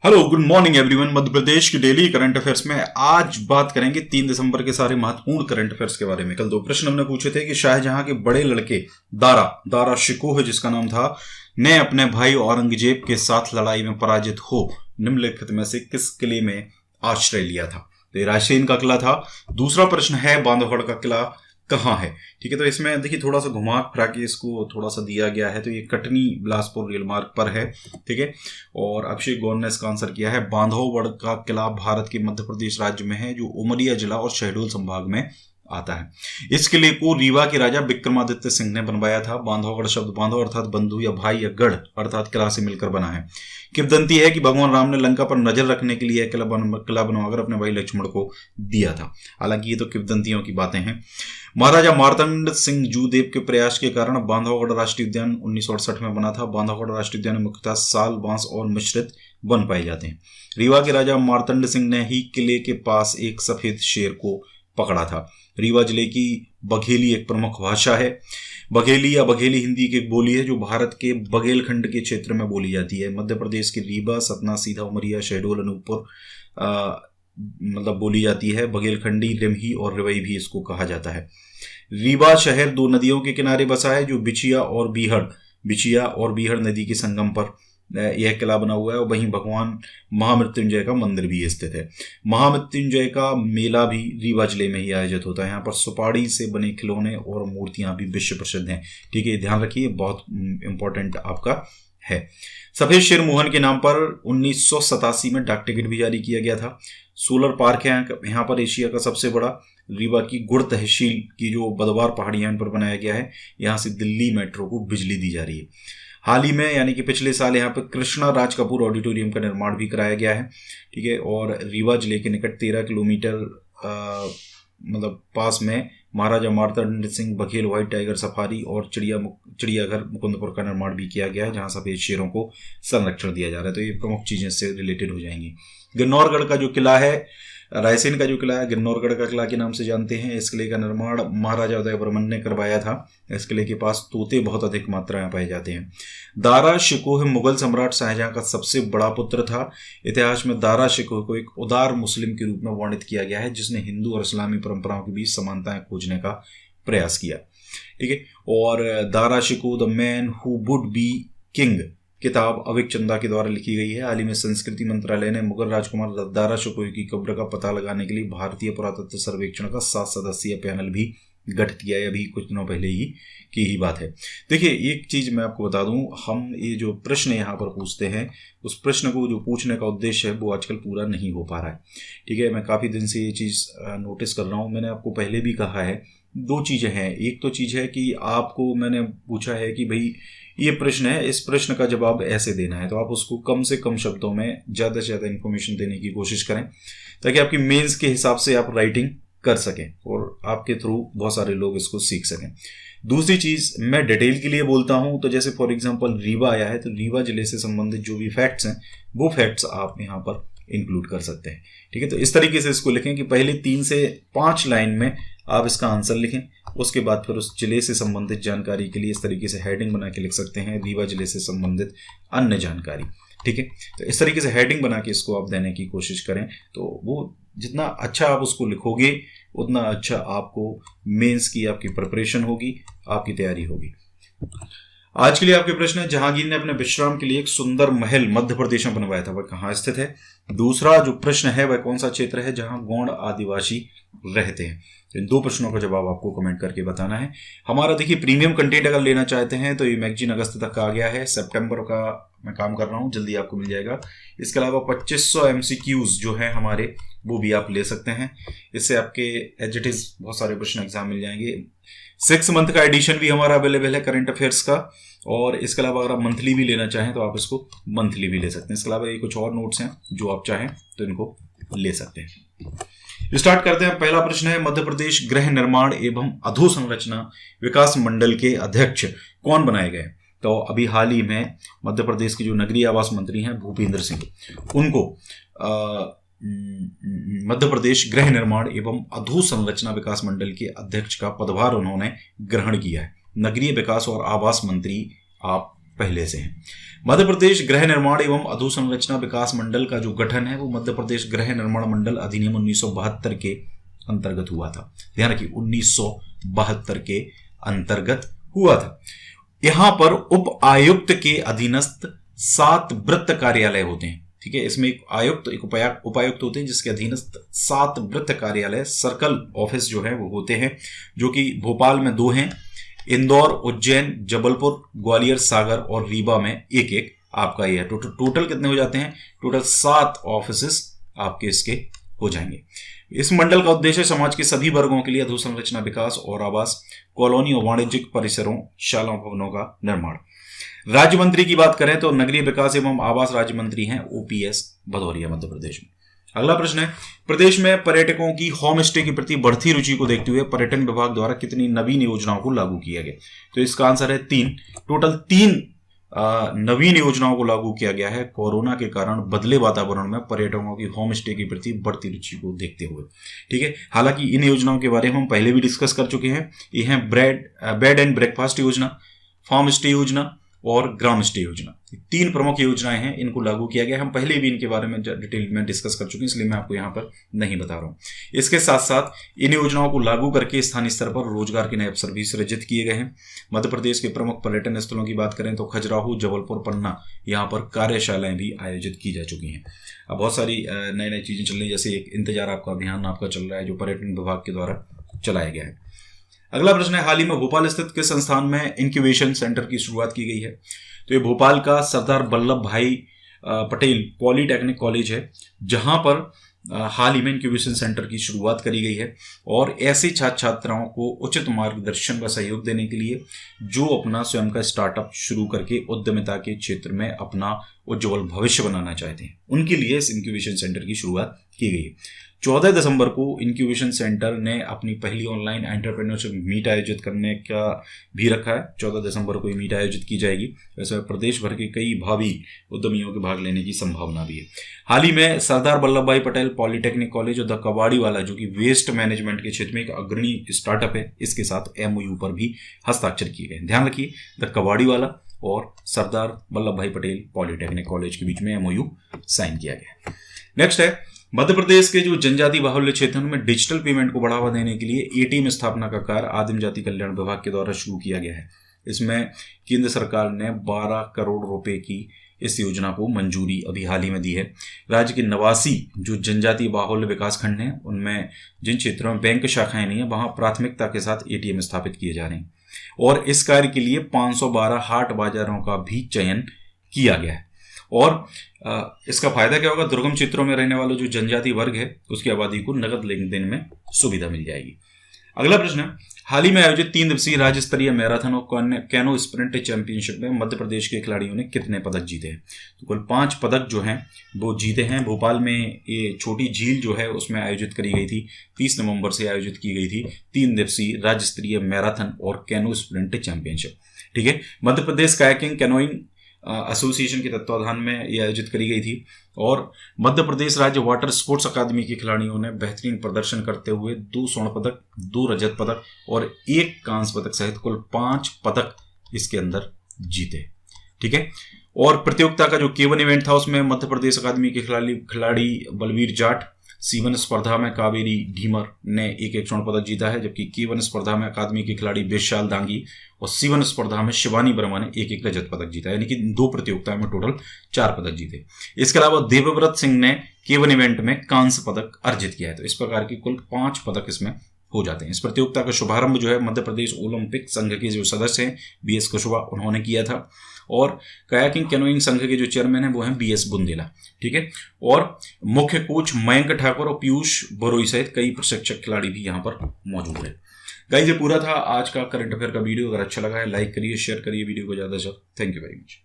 Hello good morning everyone. Madhya Pradesh की daily current affairs में आज बात करेंगे 3 दिसंबर के सारे महत्वपूर्ण करंट अफेयर्स के बारे में। कल 2 प्रश्न हमने पूछे थे कि शाहजहां के बड़े लड़के दारा शिकोह जिसका नाम था, ने अपने भाई औरंगजेब के साथ लड़ाई में पराजित हो निम्नलिखित में से किस किले में आश्रय लिया था। तो ये रायसेन का किला था। दूसरा प्रश्न है बांधवगढ़ का किला कहाँ है। ठीक है, तो इसमें देखिए थोड़ा सा घुमा फिरा के इसको थोड़ा सा दिया गया है। तो ये कटनी बिलासपुर रेल मार्ग पर है। ठीक है, और अभिषेक गौर ने इसका आंसर किया है बांधवगढ़ का किला भारत के मध्य प्रदेश राज्य में है, जो उमरिया जिला और शहडोल संभाग में आता है। इस किले को रीवा के राजा विक्रमादित्य सिंह ने बनवाया था। बांधवगढ़ शब्द बांधव अर्थात बंधु या भाई या गढ़ अर्थात किला से मिलकर बना है। किंवदंती है कि भगवान राम ने लंका पर नजर रखने के लिए किला बनवाकर अपने भाई लक्ष्मण को दिया था। हालांकि ये तो किंवदंतियों की बातें हैं। महाराजा मार्तंड सिंह जूदेव के प्रयास के कारण बांधवगढ़ राष्ट्रीय उद्यान 1968 में बना था। बांधवगढ़ राष्ट्रीय उद्यान में मुख्यतः साल, बांस और मिश्रित वन पाए जाते हैं। रीवा के राजा मार्तंड सिंह ने ही किले के पास एक सफेद शेर को पकड़ा था। रीवा जिले की बघेली एक प्रमुख भाषा है। बघेली या बघेली हिंदी की एक बोली है जो भारत के बघेलखंड के क्षेत्र में बोली जाती है। मध्य प्रदेश के रीवा, सतना, सीधा, उमरिया, शहडोल, अनूपपुर बोली जाती है। बघेलखंडी, रिमही और रिवई भी इसको कहा जाता है। रीवा शहर 2 नदियों के किनारे बसा है, जो बिछिया और बीहड़ नदी के संगम पर यह किला बना हुआ है। और वहीं भगवान महामृत्युंजय का मंदिर भी स्थित है। महामृत्युंजय का मेला भी रीवा जिले में ही आयोजित होता है। यहाँ पर सुपाड़ी से बने खिलौने और मूर्तियां भी विश्व प्रसिद्ध हैं। ठीक है, ध्यान रखिए, बहुत इंपॉर्टेंट आपका है। सफेद शेर मोहन के नाम पर 1987 में डाक टिकट भी जारी किया गया था। सोलर पार्क है यहाँ पर, एशिया का सबसे बड़ा। रीवा की गुड़ तहसील की जो बदवार पहाड़ियां इन पर बनाया गया है। यहाँ से दिल्ली मेट्रो को बिजली दी जा रही है। हाल ही में यानी कि पिछले साल यहाँ पर कृष्णा राज कपूर ऑडिटोरियम का निर्माण भी कराया गया है। ठीक है, और रीवा जिले के निकट 13 किलोमीटर पास में Maharaja Martand Singh Baghel white tiger safari और चिड़ियाघर मुकुंदपुर का निर्माण भी किया गया है, जहां सफेद शेरों को संरक्षण दिया जा रहा है। तो ये प्रमुख चीजें इससे रिलेटेड हो जाएंगी। गिरनौरगढ़ का जो किला है, रायसेन का जो किला है, गिरनौरगढ़ का किला के नाम से जानते हैं। इस किले का निर्माण महाराजा उदयवर्मन ने करवाया था। इस किले के पास तोते बहुत अधिक मात्रा में पाए जाते हैं। दारा शिकोह मुगल सम्राट शाहजहां का सबसे बड़ा पुत्र था। इतिहास में दारा शिकोह को एक उदार मुस्लिम के रूप में वर्णित किया गया है, जिसने हिंदू और इस्लामी परंपराओं के बीच समानताएं खोजने का प्रयास किया। ठीक है, और Dara Shikoh the man who would be king किताब अविक चंदा के द्वारा लिखी गई है। हाल ही में संस्कृति मंत्रालय ने मुगल राजकुमार दारा शिकोह की कब्र का पता लगाने के लिए भारतीय पुरातत्व सर्वेक्षण का 7 सदस्यीय पैनल भी गठित किया है। अभी कुछ दिनों पहले ही बात है। देखिए, एक चीज मैं आपको बता दूं, हम ये जो प्रश्न यहाँ पर पूछते हैं, उस प्रश्न को जो पूछने का उद्देश्य है वो आजकल पूरा नहीं हो पा रहा है। ठीक है, मैं काफी दिन से ये चीज नोटिस कर रहा हूँ। मैंने आपको पहले भी कहा है, 2 चीजें हैं। एक तो चीज है कि आपको मैंने पूछा है कि भाई ये प्रश्न है, इस प्रश्न का जवाब ऐसे देना है, तो आप उसको कम से कम शब्दों में ज्यादा से ज्यादा इंफॉर्मेशन देने की कोशिश करें, ताकि आपकी मेंस के हिसाब से आप राइटिंग कर सकें और आपके थ्रू बहुत सारे लोग इसको सीख सकें। दूसरी चीज, मैं डिटेल के लिए बोलता हूं, तो जैसे फॉर एग्जांपल रीवा आया है, तो रीवा जिले से संबंधित जो भी फैक्ट्स हैं वो फैक्ट्स आप यहाँ पर इंक्लूड कर सकते हैं। ठीक है, तो इस तरीके से इसको लिखें कि पहले 3 से 5 लाइन में आप इसका आंसर लिखें। उसके बाद फिर उस जिले से संबंधित जानकारी के लिए इस तरीके से हेडिंग बना के लिख सकते हैं, रीवा जिले से संबंधित अन्य जानकारी। ठीक है, तो इस तरीके से हेडिंग बना के इसको आप देने की कोशिश करें, तो वो जितना अच्छा आप उसको लिखोगे उतना अच्छा आपको मेंस की आपकी प्रिपरेशन होगी, आपकी तैयारी होगी। आज के लिए आपके प्रश्न है, जहांगीर ने अपने विश्राम के लिए एक सुंदर महल मध्य प्रदेश में बनवाया था, वह कहाँ स्थित है। दूसरा जो प्रश्न है, वह कौन सा क्षेत्र है जहां गौड़ आदिवासी रहते हैं। इन 2 प्रश्नों का जवाब आपको कमेंट करके बताना है। हमारा देखिए प्रीमियम कंटेंट अगर लेना चाहते हैं तो ये मैगजीन अगस्त तक आ गया है। सितंबर का मैं काम कर रहा हूँ, जल्दी आपको मिल जाएगा। इसके अलावा 2500 MCQs जो है हमारे, वो भी आप ले सकते हैं। इससे आपके एज इट इज बहुत सारे प्रश्न एग्जाम मिल जाएंगे। 6 मंथ का एडिशन भी हमारा अवेलेबल है करंट अफेयर्स का, और इसके अलावा अगर आप मंथली भी लेना चाहें तो आप इसको मंथली भी ले सकते हैं। इसके अलावा ये कुछ और नोट्स हैं जो आप चाहें तो इनको ले सकते हैं। स्टार्ट करते हैं। पहला प्रश्न है, मध्य प्रदेश गृह निर्माण एवं अधोसंरचना विकास मंडल के अध्यक्ष कौन बनाए गए। तो अभी हाल ही में मध्य प्रदेश के जो नगरीय आवास मंत्री हैं भूपेंद्र सिंह, उनको मध्य प्रदेश गृह निर्माण एवं अधोसंरचना विकास मंडल के अध्यक्ष का पदभार उन्होंने ग्रहण किया है। नगरीय विकास और आवास मंत्री आप पहले से हैं। मध्य प्रदेश गृह निर्माण एवं अधोसंरचना विकास मंडल का जो गठन है वो मध्य प्रदेश गृह निर्माण मंडल अधिनियम 1972 के अंतर्गत हुआ था। ध्यान रखिए 1972 के अंतर्गत हुआ था। यहां पर उप आयुक्त के अधीनस्थ 7 वृत्त कार्यालय होते हैं। ठीक है, इसमें एक आयुक्त एक उपायुक्त होते हैं जिसके अधीनस्थ 7 वृत्त कार्यालय सर्कल ऑफिस जो है वो होते हैं, जो कि भोपाल में 2 हैं, इंदौर, उज्जैन, जबलपुर, ग्वालियर, सागर और रीवा में एक एक आपका ये है। टोटल कितने हो जाते हैं? टोटल 7 ऑफिसेस आपके इसके हो जाएंगे। इस मंडल का उद्देश्य समाज के सभी वर्गों के लिए अधोसंरचना विकास और आवास, कॉलोनी और वाणिज्यिक परिसरों, शाला भवनों का निर्माण। राज्य मंत्री की बात करें तो नगरीय विकास एवं आवास राज्य मंत्री हैं ओपीएस भदौरिया मध्य प्रदेश में। अगला प्रश्न है, प्रदेश में पर्यटकों की होम स्टे के प्रति बढ़ती रुचि को देखते हुए पर्यटन विभाग द्वारा कितनी नवीन योजनाओं को लागू किया गया? तो इसका आंसर है 3। टोटल 3 नवीन योजनाओं को लागू किया गया है कोरोना के कारण बदले वातावरण में पर्यटकों की होम स्टे के प्रति बढ़ती रुचि को देखते हुए। ठीक है, हालांकि इन योजनाओं के बारे में हम पहले भी डिस्कस कर चुके हैं। ये हैं बेड एंड ब्रेकफास्ट योजना, फार्म स्टे योजना और ग्राम स्टे योजना। 3 प्रमुख योजनाएं हैं, इनको लागू किया गया। हम पहले भी इनके बारे में डिटेल में डिस्कस कर चुके हैं, इसलिए मैं आपको यहाँ पर नहीं बता रहा हूँ। इसके साथ साथ इन योजनाओं को लागू करके स्थानीय स्तर पर रोजगार के नए अवसर भी सृजित किए गए हैं। मध्य प्रदेश के प्रमुख पर्यटन स्थलों की बात करें तो खजुराहो, जबलपुर, पन्ना, यहाँ पर कार्यशालाएं भी आयोजित की जा चुकी हैं। अब बहुत सारी नई नई चीजें चल रही है, जैसे एक इंतजार आपका अभियान आपका चल रहा है जो पर्यटन विभाग के द्वारा चलाया गया है। अगला प्रश्न है, हाल ही में भोपाल स्थित किस संस्थान में इंक्यूबेशन सेंटर की शुरुआत की गई है? तो ये भोपाल का सरदार वल्लभ भाई पटेल पॉलीटेक्निक कॉलेज है, जहां पर हाल ही में इंक्यूबेशन सेंटर की शुरुआत करी गई है और ऐसे छात्र छात्राओं को उचित मार्गदर्शन व सहयोग देने के लिए जो अपना स्वयं का स्टार्टअप शुरू करके उद्यमिता के क्षेत्र में अपना उज्जवल भविष्य बनाना चाहते हैं, उनके लिए इस इंक्यूबेशन सेंटर की शुरुआत की गई है। 14 दिसंबर को इंक्यूबेशन सेंटर ने अपनी पहली ऑनलाइन एंटरप्रेन्योरशिप मीट आयोजित करने का भी रखा है। 14 दिसंबर को ये मीट आयोजित की जाएगी। वैसे प्रदेश भर के कई भावी उद्यमियों के भाग लेने की संभावना भी है। हाल ही में सरदार वल्लभ भाई पटेल पॉलीटेक्निक कॉलेज और द कबाड़ीवाला, जो कि वेस्ट मैनेजमेंट के क्षेत्र में एक अग्रणी स्टार्टअप है, इसके साथ एमओयू पर भी हस्ताक्षर किए गए। ध्यान रखिए, द कबाड़ीवाला और सरदार वल्लभ भाई पटेल पॉलीटेक्निक कॉलेज के बीच में एमओयू साइन किया गया। नेक्स्ट है, मध्य प्रदेश के जो जनजाति बाहुल्य क्षेत्रों में डिजिटल पेमेंट को बढ़ावा देने के लिए एटीएम स्थापना का कार्य आदिम जाति कल्याण विभाग के द्वारा शुरू किया गया है। इसमें केंद्र सरकार ने 12 करोड़ रुपए की इस योजना को मंजूरी अभी हाल ही में दी है। राज्य के 89 जो जनजाति बाहुल्य विकास खंड हैं, उनमें जिन क्षेत्रों में बैंक शाखाएं नहीं है, वहां प्राथमिकता के साथ एटीएम स्थापित किए जा रहे हैं और इस कार्य के लिए 512 हाट बाजारों का भी चयन किया गया है। और इसका फायदा क्या होगा? दुर्गम क्षेत्रों में रहने वाले जो जनजाति वर्ग है उसकी आबादी को नगद लेन देन में सुविधा मिल जाएगी। अगला प्रश्न है, हाल ही में आयोजित 3 दिवसीय राज्य स्तरीय मैराथन और कैनो स्प्रिंट चैंपियनशिप में मध्य प्रदेश के खिलाड़ियों ने कितने पदक जीते हैं? तो कुल 5 पदक जो हैं वो जीते हैं। भोपाल में ये छोटी झील जो है उसमें आयोजित करी गई थी, 30 नवंबर से आयोजित की गई थी 3 दिवसीय राज्य स्तरीय मैराथन और कैनो स्प्रिंट चैंपियनशिप। ठीक है, Madhya Pradesh kayaking canoeing association के तत्वाधान में यह आयोजित करी गई थी और मध्य प्रदेश राज्य वाटर स्पोर्ट्स अकादमी के खिलाड़ियों ने बेहतरीन प्रदर्शन करते हुए 2 स्वर्ण पदक, 2 रजत पदक और 1 कांस्य पदक सहित कुल 5 पदक इसके अंदर जीते। ठीक है, और प्रतियोगिता का जो K1 इवेंट था उसमें मध्य प्रदेश अकादमी के खिलाड़ी बलवीर जाट, C1 स्पर्धा में कावेरी ढीमर ने 1 स्वर्ण पदक जीता है, जबकि K1 स्पर्धा में अकादमी के खिलाड़ी बेशाल दांगी और C1 स्पर्धा में शिवानी वर्मा ने 1 रजत पदक जीता, यानी कि 2 प्रतियोगिताओं में टोटल 4 पदक जीते। इसके अलावा देवव्रत सिंह ने K1 इवेंट में कांस्य पदक अर्जित किया है। तो इस प्रकार की कुल 5 पदक इसमें हो जाते हैं। इस प्रतियोगिता का शुभारंभ जो है मध्य प्रदेश ओलंपिक संघ के जो सदस्य हैं BS कुशवाहा, उन्होंने किया था और कायाकिंग कैनोइंग संघ के जो चेयरमैन हैं वो हैं BS बुंदेला। ठीक है, और मुख्य कोच मयंक ठाकुर और पीयूष बरोई सहित कई प्रशिक्षक खिलाड़ी भी यहाँ पर मौजूद है। गाइस, ये पूरा था आज का करंट अफेयर का वीडियो। अगर अच्छा लगा है लाइक करिए, शेयर करिए वीडियो को ज़्यादा से ज़्यादा। Thank you very much.